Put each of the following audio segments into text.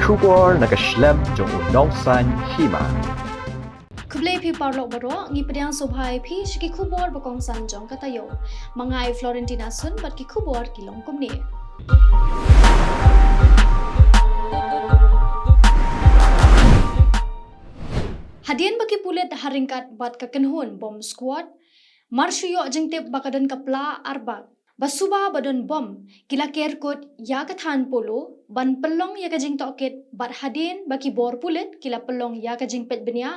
Khubor nakaslem Jong Bakongsan Hima. Kublai pi parlok baro ngi pedang sobhai pi shiki Khubor Bakongsan Jong Taïew mangai Florentina sun bat ki Khubor kilong kumni. Hadian bagi pulet haringkat bat kakenhun bom squad marshuyo jengtep bakadan kapla arbak basuba badon bom kila kerkot ya kathan polo ban pelong ya kajing toket bat hadin baki bor pulet kila pelong ya kajing pet benia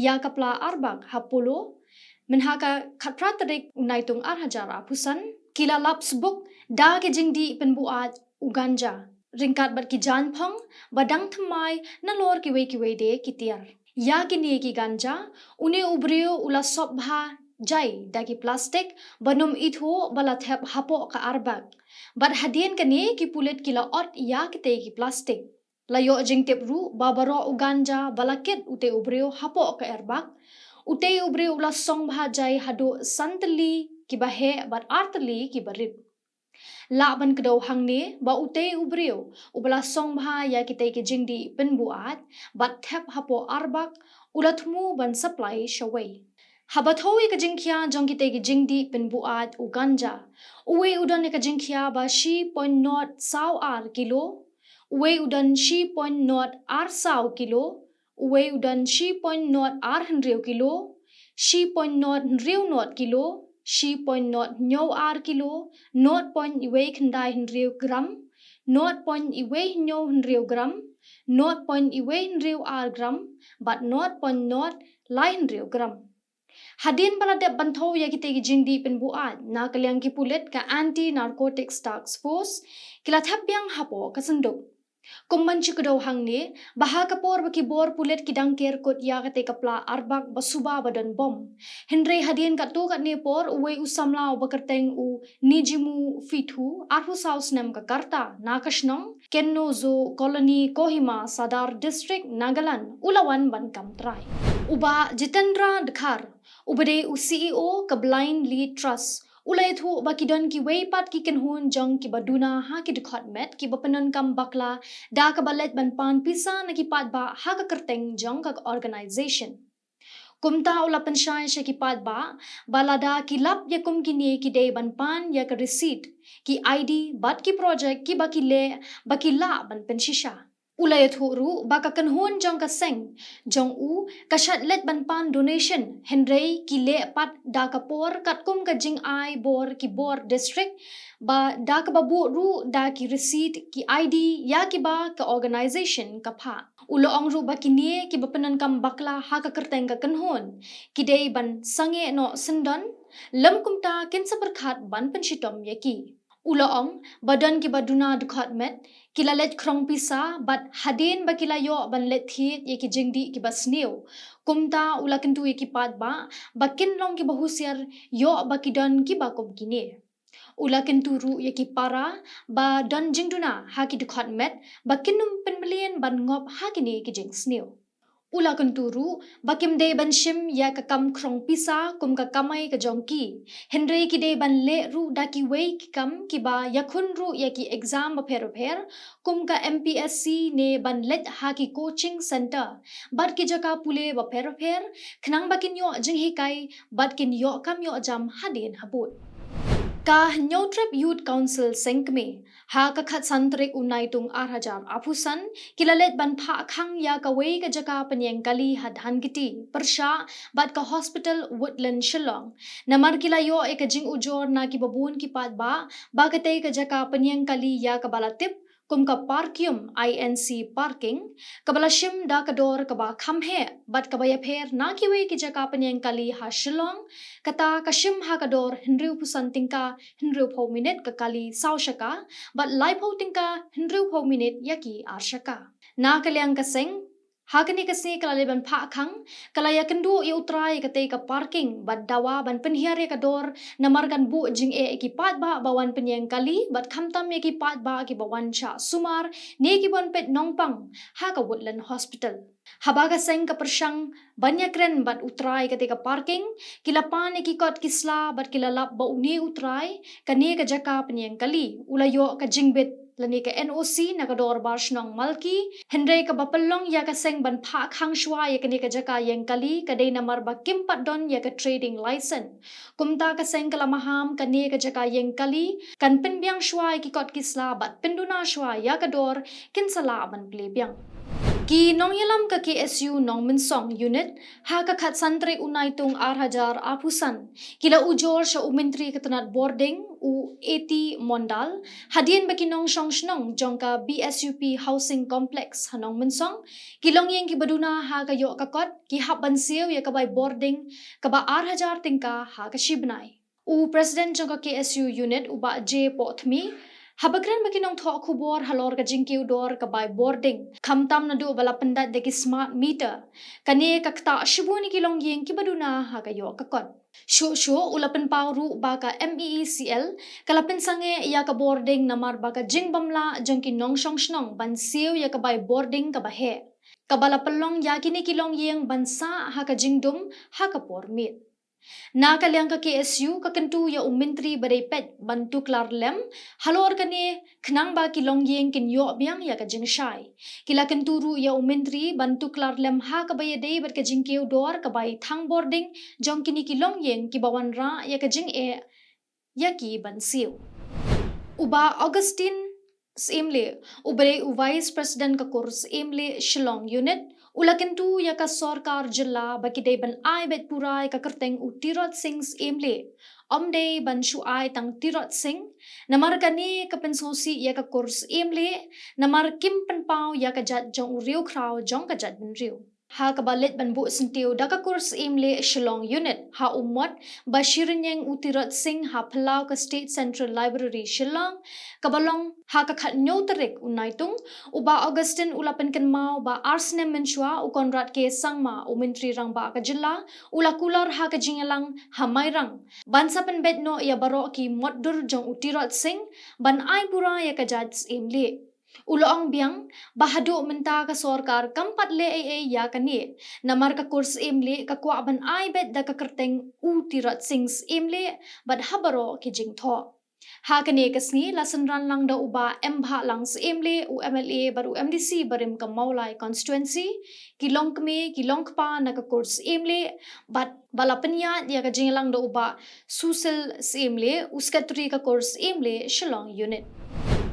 ya kapla arbak hapolo menhaka khatratrik naitung arhajara pusan kila lapsbuk da kajing di penbuat uganja ringkat bat ki janpong badang thamai nalor kiwe de kitiar ya kini ki ganja une ubreo ula sobha jai dagi plastik banum itho bala thep hapo ka arbak bat hadien kani ki pulet kila ot ya kite ki plastik layo jingtep ru babaro uganja balakit ute ubreo hapo ka arbak ute ubreo ula song bhajai hado santli ki bahe bat artli ki barit la ban kedo hangne ba ute ubreo ubala song bha ya kite ki jingdi penbuat bat thep hapo arbak ulatmu ban supply shawai Habatoi ka jingkya jongkite ki jingdi penbuat uganja. Uwe udan ka jingkya ba she point not saw ar kilo. Uwe udan she point not ar saw kilo. Uwe udan she point not ar henriu kilo. She point not henriu not kilo. She point not nyo ar kilo. Not point iwe kendai henriu gram. Not point iwe nyo henriu gram. Not point iwe henriu ar gram. But not point not lai henriu gram. Hadin baladep bantau ya kita jingdi penbuat na kaliang kipulet ka anti narcotics task force kila thapiang hapo kasenduk kumbanchi kedo hangne baha kapor baki bor pulet kidang ker kot ya kate kapla arbak basuba badan bom henry hadin ka tu kat ne por uwe usamla bakarteng u nijimu fitu arhu saus nam ka karta nakashnong kenno zo colony Hima sadar district Nagaland ulawan bankam trai uba jitendra dekhar ubade u CEO ka blind lead trust ulai thu bakidon ki weipat ki kenhun jong ki baduna ha ki dekhot met ki bapanon kam bakla da ka balet ban pan pisa na ki pat ba ha ka kerteng jong ka organization kumta ula penshai she ki pat ba balada ki lap ya kum ki ne ki de ban pan ya ka receipt ki ID bat ki project ki bakile bakila ban penshisha ulay thuru baka kanhun jong ka seng jong u kashat let ban pan donation henrei ki le pat da ka por kat kum ka jing ai bor ki bor district ba da ka babu ru da ki receipt ki ID ya ki ba ka organization ka pha ulo ong ru ba ki nie ki bapanan kam bakla ha ka kerteng ka kanhun ki dei ban sange no sendon lam kumta ken sabarkhat ban penshitom yaki ulo ong badan ki baduna dukhat met kila let krong pisa bat hadin ba kila yo ban let thit ye ki jingdi ki basneu kumta ula kentu ye ki pat ba bakin long ki bahusiar yo bakidon ki bakom kine ula kentu ru ye ki para ba don jingduna ha ki dukhat met bakinum penmelian ban ngop ha kini ki jing sneu ula kenturu bakim de ban shim ya ka kam krong pisa kum ka kamai ka jongki henry ki de ban le ru da ki wei ki kam ki ba yakhun ru ya ki exam ba pher kum ka MPSC ne ban let ha ki coaching center bat ki jaka pule ba pher khnang bakin yo jing hi kai bat kin yo kam yo jam hadin habut ka Nyotrep Youth Council Sengkme ha ka khat santrik unai tung arhajar apusan kilalet ban pha khang ya ka wei ka jaka panyeng kali hadhan kiti persha bat ka hospital Woodland Shillong namar kila yo ek jing ujor na ki babun ki pat ba ka te ka jaka panyeng kali ya ka balatip kum ka parkium INC parking kabala shim da ka dor ka ba khamhe bat ka baya pher na ki wei ki jaka panyeng kali ha Shillong kata kashim ha ka dor hinriu pusan tingka hinriu pho minute ka kali saw shaka bat lai pho tingka hinriu pho minute yaki arshaka na kalyang ka seng hakani kasi kalale ban pha khang kalaya kendu yu try ka te ka parking bat dawa ban penhiare ka dor namar kan bu jing e ki pat ba bawan penyeng kali bat khamtam e ki pat ba ki bawan sha sumar ne ki bon pet nongpang ha ka Woodland Hospital habaga seng ka persang banyakren bat utrai ka te ka parking kilapan e ki kot kisla bat kilalap ba uni utrai kane ka jaka penyeng kali ulayo ka jingbet lani ka NOC nakador bar shnong malki Henry ka bapalong ya ka seng ban pha khang shwa ya kani ka jaka yang kali ka dei namar ba kimpat don ya ka trading license kumta ka seng kala maham kani ka jaka yang kali kan penbyang shwa ki kot kisla bat penduna shwa ya ka dor kin sala ban plebyang Ki nong yalam ka KSU nong minsong unit ha ka khat santri unai tung 8,000 apusan kila ujor sa umentri katanat boarding u 80 mondal hadien baki nong shong shnong jong ka BSUP housing complex hanong minsong kilong yang ki baduna ha ka yo ka kot ki hap ban siu ya ka bai boarding ka ba 8,000 tingka ha ka shibnai u president jong ka KSU unit u ba J Pothmi Habagran makinong tho Khubor halor ka jingkiw dor ka by boarding khamtam na do bala pendat deki smart meter kani kakta shibuni kilong yeng kibaduna ha kayo kakot shu ulapen pawru ba ka MEECL kalapin sange ya ka boarding namar ba ka jingbamla jongki nong shong shnong ban siu ya ka by boarding ka ba he kabala pelong ya kini kilong yeng bansa ha ka jingdum ha ka pormit Nakaliang ka KSU kakentu ya umintri badai pet bantu klar lem halor kane khnang ba kilong yeng kin yo biang ya ka jingshai kila kenturu ya umintri bantu klar lem ha ka baye dei ber ka jingkeu dor ka bai thang boarding jong kini kilong yeng ki bawan ra ya ka jing e ya ki bansiu uba Augustine Simle ubare vice president ka kurs Simle Shillong unit Ulakentu ya ka sorkar jilla baki day ban ai bet purai ka kerteng u tirot sings emle omday ban shu ai tang tirot sing namar kani ka pensosi ya ka kurs emle namar kim pen pau ya ka jat jong riu kraw jong ka jat ben riu ha ka balit ban bu sentiu da ka kurs emle Shillong unit ha umot bashirin yang u tirot sing ha phalau ka state central library Shillong kabalong ha ka khat nyotarik unaitung uba Augustine ulapen kan mau ba arsnem menshwa u konrad ke sangma u mentri rang ba ka jilla ula kular ha ka jingalang hamai rang bansa pen bet no ya baro ki moddur jong utirot sing ban ai pura ya ka judge emle Uloong biang bahadu menta ka sorkar kampat le ya kani namar ka kurs emle ka kwa ban ai bet da ka kerteng utirot sings emle bad habaro ki jingtho ha kane kasni lasan ran lang da uba embha lang emle u MLA baru MDC barim ka maulai constituency kilong pa na ka kurs emle bat balapnya dia ka jinglang da uba susil emle uskatri ka kurs emle Shillong unit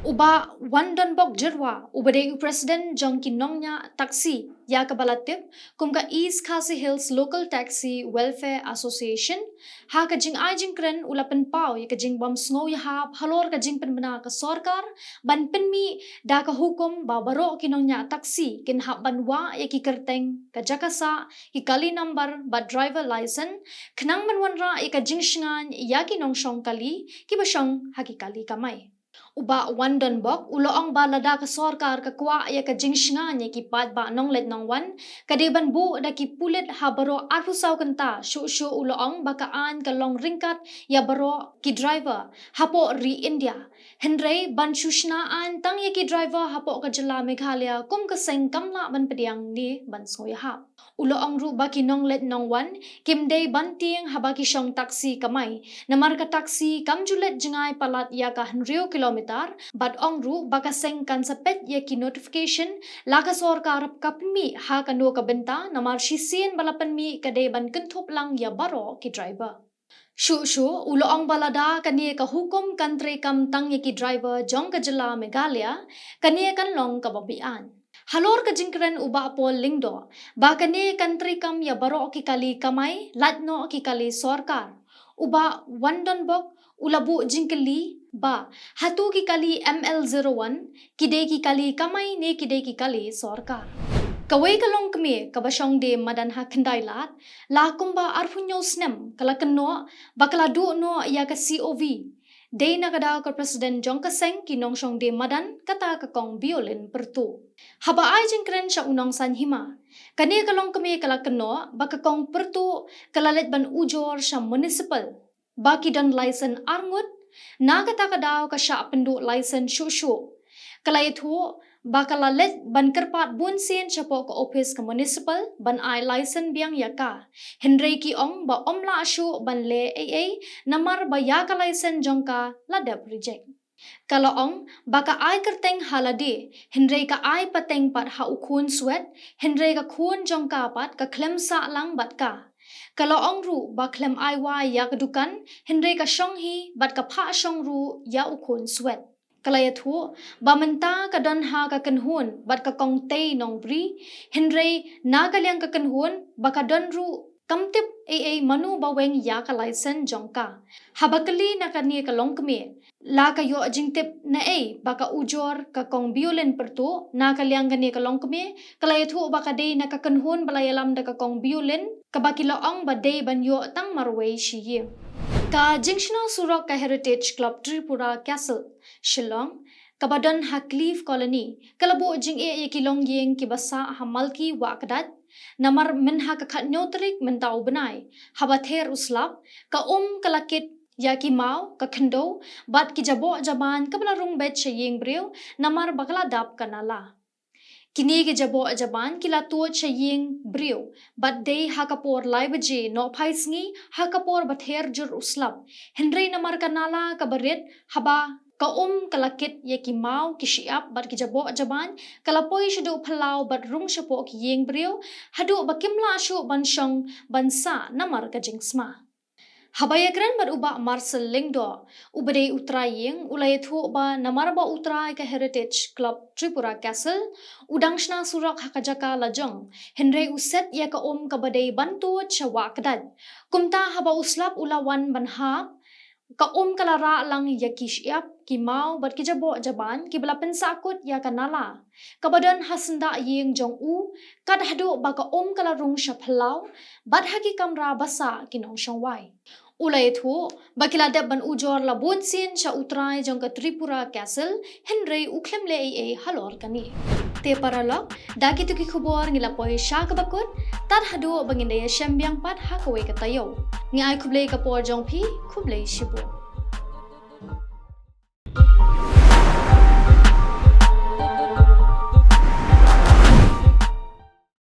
Uba Wandon Bok Jirwa, ubade President Jong Kinongnya Taxi, Yakabalatip, Kumka East Khasi Hills Local Taxi Welfare Association, ha ka jing ai jing kren ulapen pau ya ka jing bom sngo ya hap halor ka jing penbena ka sorkar ban penmi da ka hukum ba baro kinongnya taxi kin hap banwa ya ki kerteng ka jakasa ki kali number ba driver license khnang manwanra ya ka jing shngan ya ki nong shong kali ki ba shong ha ki kali kamai Uba Wandon Bok uloong ba lada ka sorkar ka kwa ya ka jingshnga nya ki pat ba nong let nong wan kadeban bu da ki pulit ha baro arpusaw kanta shu uloong ba kaan ka long ringkat ya baro ki driver hapo ri India Henry ban shushna tang ya ki driver hapo ka jala Meghalaya kum ka seng kamla ban pediang ni ban soya hap uloong ru ba ki nong let nong wan kim day banting haba ki shong taxi kamai namar ka taxi kam julet jengai palat ya ka 100 kilometer but ongru baka seng kan sapet ya ki notification laka sorkar kapmi ha kano ka benta namar shisin balapan mi kade ban kenthop lang ya baro ki driver Shu uloong balada kani ka hukum country kam tang ya ki driver jong ka jala Meghalaya kani kan long ka babian Halor ka jingkren uba pol lingdo bakane country kam ya baro ki kali kamai latno ki kali sorkar uba Wandon Bok ulabu jingkeli ba hatu ki kali ML01 kide ki kali kamai ne kide ki kali sorkar Kawai kalong kami kabashong de madan ha kendai lat la kumba arfunyo snem kala keno bakala du no ya ka COV Day nakadaw ka President Jong Kaseng kinong shong de madan kata kakong violin pertu. Haba ay jengkren siya unong san Hima. Kani kalong kami kala keno bakakong pertu kalalit ban ujor siya municipal. Baki dan license arngut nakata kadaw ka siya pendu license shushu. Kalayit ho bakalalit ban kerpat bunsin siya po ka office ka municipal ban ay license biang yaka. Henry ki ong ba omla asyo ban le AA namar ba yaka license jong ka ladab reject. Kalau ong baka ai kerteng halade, henrei ka ai pateng pat ha ukun swet, henrei ka kun jong kapat ka klem sa lang bat ka. Kalau ong ru ba klem ai wa ya kedukan, henrei ka shong hi bat ka pha shong ru ya ukun swet. Kalaya thu ba menta ka don ha ka kenhun bat ka kong tei nong bri, henrei na ka liang ka kenhun ba ka don ru kamtip manu baweng ya ka license jong ka. Habakali na ka ni ka long keme. La ka yo jingtip na baka ujor ka kong biolin pertu na ka liang gani ka long keme kalaya thu baka day na ka kenhun balayalam da ka kong biolin ka bakila ong ba day ban yo tang marway shiye. Ka Jingshna Surok ka Heritage Club Tripura Castle, Shillong, kabadon ha Cliff Colony, kalabo jing kilong yeng kibasa ha malki wakadat, namar min ha kakat nyotrik min tau benai, habather uslap, ka kalakit ya ki mau ka khendo bat ki jabo jaban kabla rung bet chayeng breu namar bakla dap kanala. Kini ke jabo ajaban kila tu chayeng breu bat day hakapor lai baje no phaisngi hakapor bather jur uslap henrei namar kanala kabaret haba ka kalakit ye ki mau ki shiap bat ki jabo ajaban kalapoi shadu phalau bat rung shapo ki yeng breu hadu bakimla shu banshong bansa namar ka jingsma. Habayakran bat uba Marcel Lingdo, ubade utrayeng ulayathu ba namarba utray ka Heritage Club Tripura Castle, udangshna surak hakajaka lajong, henrei uset ya ka kabade bantu chawa kadad. Kumta haba uslap ulawan banhap, ka kalara lang yakisyap, kimau bat kijabo jaban, kibla pensakut ya kanala. Kabadan hasenda yeng jong kad hadu ba ka kalarung shaphalau, bat haki kamra basa kinong shangwai. Ulay itu, bakila ban ujor labun sin sa utray jong ka Tripura Castle, henrei uklem le halor kani. Te paralog, dagi tu ki khubor ngilapoy siya kabakot, tad hadu bangindaya siyembyang pat hakaway ka Taïew. Nga ay kublay ka po jong pi, kublay shibo.